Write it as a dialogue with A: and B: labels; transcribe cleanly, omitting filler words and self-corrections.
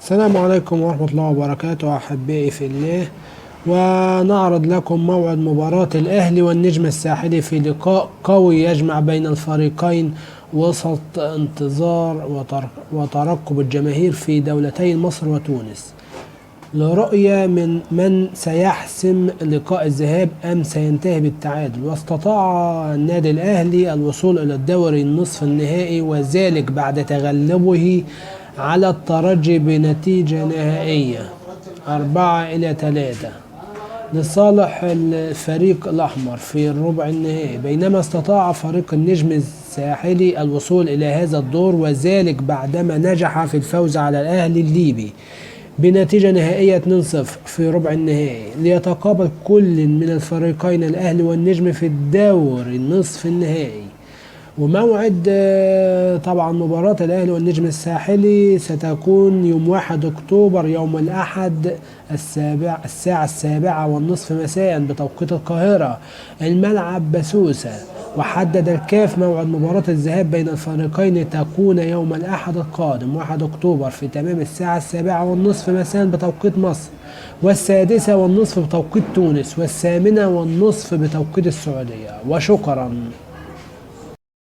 A: السلام عليكم ورحمة الله وبركاته أحبائي في الله. ونعرض لكم موعد مباراة الأهلي والنجم الساحلي في لقاء قوي يجمع بين الفريقين وسط انتظار وترقب الجماهير في دولتي مصر وتونس لرؤية من سيحسم لقاء الذهاب أم سينتهي بالتعادل. واستطاع النادي الأهلي الوصول إلى الدوري النصف النهائي، وذلك بعد تغلبه على الترجي بنتيجة نهائية 4-3 لصالح الفريق الأحمر في الربع النهائي، بينما استطاع فريق النجم الساحلي الوصول إلى هذا الدور، وذلك بعدما نجح في الفوز على الأهلي الليبي بنتيجة نهائية 2-0 في ربع النهائي، ليتقابل كل من الفريقين الأهلي والنجم في الدور النصف النهائي. وموعد طبعا مباراة الأهلي والنجم الساحلي ستكون يوم 1 أكتوبر يوم الأحد الساعة 7:30 مساء بتوقيت القاهرة، الملعب بسوسة. وحدد الكاف موعد مباراة الذهاب بين الفريقين تكون يوم الأحد القادم 1 أكتوبر في تمام الساعة 7:30 مساء بتوقيت مصر، 6:30 بتوقيت تونس، 8:30 بتوقيت السعودية. وشكرا.